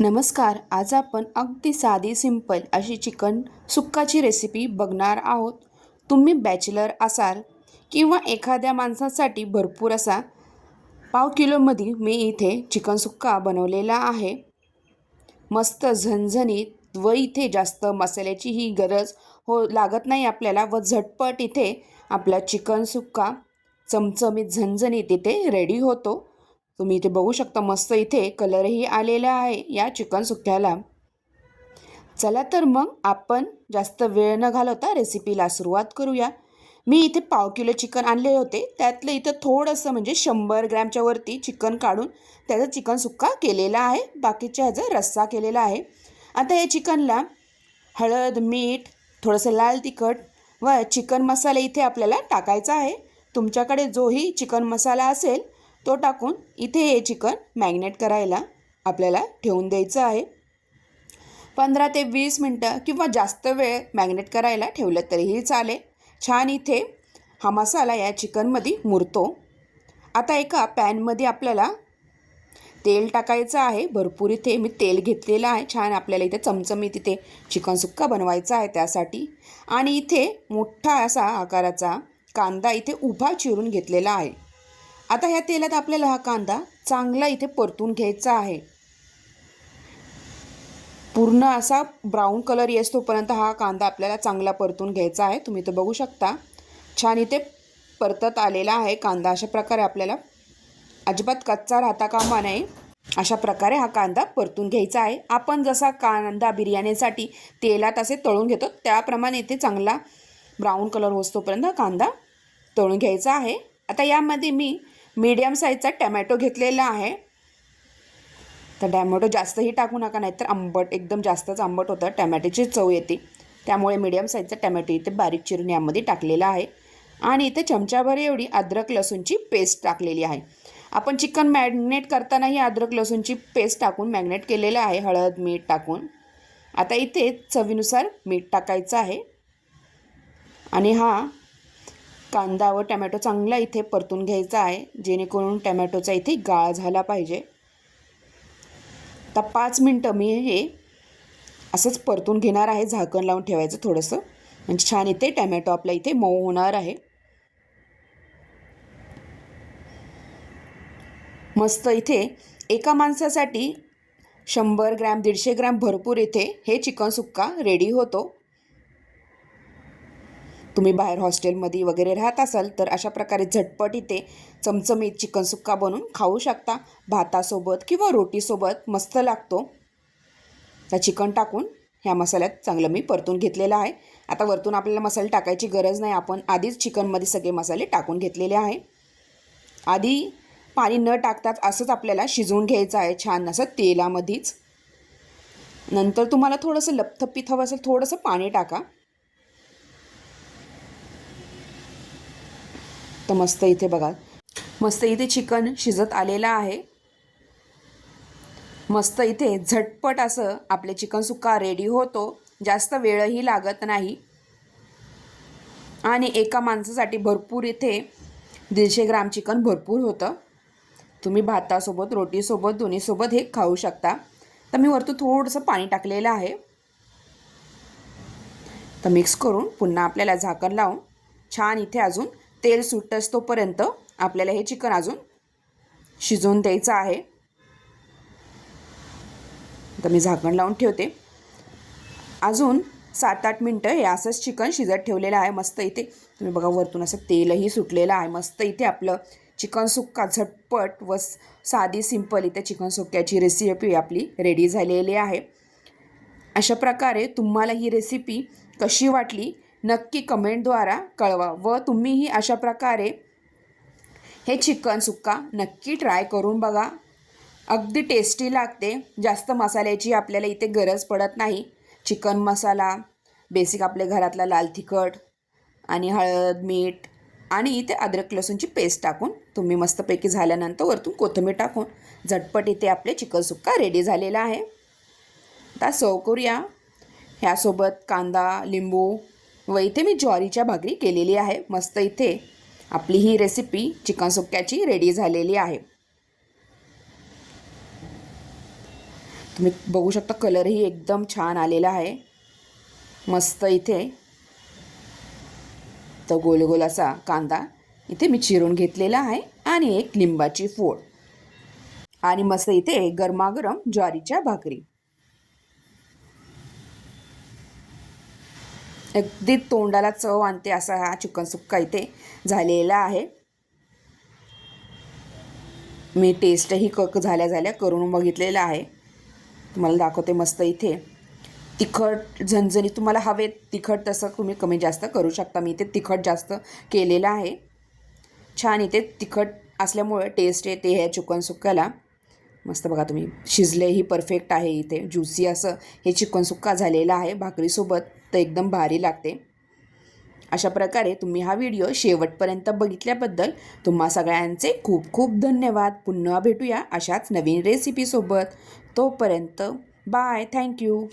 नमस्कार. आज आपण अगदी साधी सिंपल अशी चिकन सुक्काची रेसिपी बघणार आहोत. तुम्ही बॅचलर असाल किंवा एखाद्या माणसासाठी भरपूर असा पाव किलोमध्ये मी इथे चिकन सुक्का बनवलेला आहे. मस्त झणझणीत व इथे जास्त मसाल्याची ही गरज लागत नाही आपल्याला व झटपट इथे आपला चिकन सुक्का चमचमीत झणझणीत इथे रेडी होतो. तुम्ही इथे बघू शकता मस्त इथे कलरही आलेला आहे या चिकन सुक्क्याला. चला तर मग आपण जास्त वेळ न घालवता रेसिपीला सुरुवात करूया. मी इथे पाव किलो चिकन आणले होते. त्यातलं इथं थोडंसं म्हणजे 100 ग्रॅमच्या वरती चिकन काढून त्याचा चिकन सुक्का केलेला आहे. बाकीच्या ह्याचा रस्सा केलेला आहे. आता या चिकनला हळद, मीठ, थोडंसं लाल तिखट व चिकन मसाला इथे आपल्याला टाकायचा आहे. तुमच्याकडे जोही चिकन मसाला असेल तो टाकून इथे हे चिकन मॅरिनेट करायला आपल्याला ठेवून द्यायचं आहे. 15 ते 20 मिनटं किंवा जास्त वेळ मॅरिनेट करायला ठेवलं तरीही चालेल. छान इथे हा मसाला या चिकनमध्ये मुरतो. आता एका पॅनमध्ये आपल्याला तेल टाकायचं आहे. भरपूर इथे मी तेल घेतलेलं आहे. छान आपल्याला इथे चमचमीत इथे चिकन सुक्का बनवायचा आहे त्यासाठी. आणि इथे मोठा असा आकाराचा कांदा इथे उभा चिरून घेतलेला आहे. आता ह्या तेलात आपल्याला हा कांदा चांगला इथे परतून घ्यायचा आहे. पूर्ण असा ब्राऊन कलर येतोपर्यंत हा कांदा आपल्याला चांगला परतून घ्यायचा आहे. तुम्ही इथे बघू शकता छान इथे परतत आलेला आहे कांदा. अशा प्रकारे आपल्याला अजिबात कच्चा राहता कामा नये अशा प्रकारे हा कांदा परतून घ्यायचा आहे. आपण जसा कांदा बिर्याणीसाठी तेलात असे तळून घेतो त्याप्रमाणे इथे चांगला ब्राऊन कलर होतोपर्यंत कांदा तळून घ्यायचा आहे. आता यामध्ये मी मीडियम साईजचा टमॅटो घेतलेला आहे. तर टमॅटो जास्तही टाकू नका, नाहीतर आंबट एकदम जास्तच आंबट होतं, टमॅटोची चव येते. त्यामुळे मीडियम साईजचा टमॅटो इथे बारीक चिरून यामध्ये टाकलेला आहे. आणि इथे चमचाभर एवढी अद्रक लसूणची पेस्ट टाकलेली आहे. आपण चिकन मॅरिनेट करतानाही अद्रक लसूणची पेस्ट टाकून मॅरिनेट केलेलं आहे हळद मीठ टाकून. आता इथे चवीनुसार मीठ टाकायचं आहे. आणि हा कांदा व टमॅटो चांगला इथे परतून घ्यायचा आहे जेणेकरून टमॅटोचा इथे गाळ झाला पाहिजे. आता 5 मिनटं मी हे असंच परतून घेणार आहे. झाकण लावून ठेवायचं थोडंसं, म्हणजे छान इथे टमॅटो आपला इथे मऊ होणार आहे. मस्त इथे एका माणसासाठी 100 ग्रॅम 150 ग्रॅम भरपूर इथे हे चिकन सुक्का रेडी होतो. तुम्ही बाहेर हॉस्टेलमध्ये वगैरे राहत असाल तर अशा प्रकारे झटपट इथे चमचमीत चिकन सुक्का बनवून खाऊ शकता. भातासोबत किंवा रोटीसोबत मस्त लागतो. तर चिकन टाकून ह्या मसाल्यात चांगलं मी परतून घेतलेलं आहे. आता वरतून आपल्याला मसाले टाकायची गरज नाही. आपण आधीच चिकनमध्ये सगळे मसाले टाकून घेतलेले आहे. आधी पाणी न टाकताच असंच आपल्याला शिजवून घ्यायचं आहे छान असं तेलामध्येच. नंतर तुम्हाला थोडंसं लपथपीत हवं असेल थोडंसं पाणी टाका. तर मस्त इथे बघा मस्त इथे चिकन शिजत आलेलं आहे. मस्त इथे झटपट असं आपले चिकन सुक्का रेडी होतो. जास्त वेळही लागत नाही. आणि एका माणसासाठी भरपूर इथे 150 ग्रॅम चिकन भरपूर होतं. तुम्ही भातासोबत रोटीसोबत दोन्हीसोबत हे खाऊ शकता. तर मी वरतून थोडंसं पाणी टाकलेलं आहे. तर मिक्स करून पुन्हा आपल्याला झाकण लावून छान इथे अजून तेल सुटत तोपर्यंत आपल्याला हे चिकन अजून शिजवून द्यायचं आहे. तर मी झाकण लावून ठेवते. अजून 7-8 मिनटं हे असंच चिकन शिजत ठेवलेलं आहे. मस्त इथे तुम्ही बघा वरतून असं तेलही सुटलेलं आहे. मस्त इथे आपलं चिकन सुक्का झटपट व साधी सिंपल इथे चिकन सुक्क्याची रेसिपी आपली रेडी झालेली आहे. अशा प्रकारे तुम्हाला ही रेसिपी कशी वाटली नक्की कमेंटद्वारा कळवा. व तुम्हीही अशा प्रकारे हे चिकन सुक्का नक्की ट्राय करून बघा. अगदी टेस्टी लागते. जास्त मसाल्याची आपल्याला इथे गरज पडत नाही. चिकन मसाला बेसिक आपल्या घरातला लाल तिखट आणि हळद मीठ आणि इथे अद्रक लसूणची पेस्ट टाकून तुम्ही मस्तपैकी झाल्यानंतर वरतून कोथिंबीर टाकून झटपट इथे आपले चिकन सुक्का रेडी झालेला आहे. आता सर्व करूया. ह्यासोबत कांदा लिंबू व इथे मी ज्वारीच्या भाकरी केलेली आहे. मस्त इथे आपली ही रेसिपी चिकन सुक्क्याची रेडी झालेली आहे. तुम्ही बघू शकता कलरही एकदम छान आलेला आहे. मस्त इथे तो गोल गोल असा कांदा इथे मी चिरून घेतलेला आहे आणि एक लिंबाची फोड आणि मस्त इथे गरमागरम ज्वारीच्या भाकरी. अगदी तोंडाला चव आणते असा हा चिकन सुक्का इथे झालेला आहे. मी टेस्टही झाल्या करून बघितलेला आहे. तुम्हाला दाखवते. मस्त इथे तिखट झणझणीत तुम्हाला हवे तिखट तसं तुम्ही कमी जास्त करू शकता. मी इथे तिखट जास्त केलेलं आहे. छान इथे तिखट असल्यामुळे टेस्ट येते ह्या चिकन सुक्क्याला. मस्त बघा तुम्ही शिजलेही परफेक्ट आहे. इथे ज्युसी असं हे चिकन सुक्का झालेला आहे. भाकरीसोबत तर एकदम भारी लागते. अशा प्रकारे तुम्ही हा व्हिडिओ शेवटपर्यंत बघितल्याबद्दल तुम्हा सगळ्यांचे खूप खूप धन्यवाद. पुन्हा भेटूया अशाच नवीन रेसिपीसोबत. तोपर्यंत बाय. थँक्यू.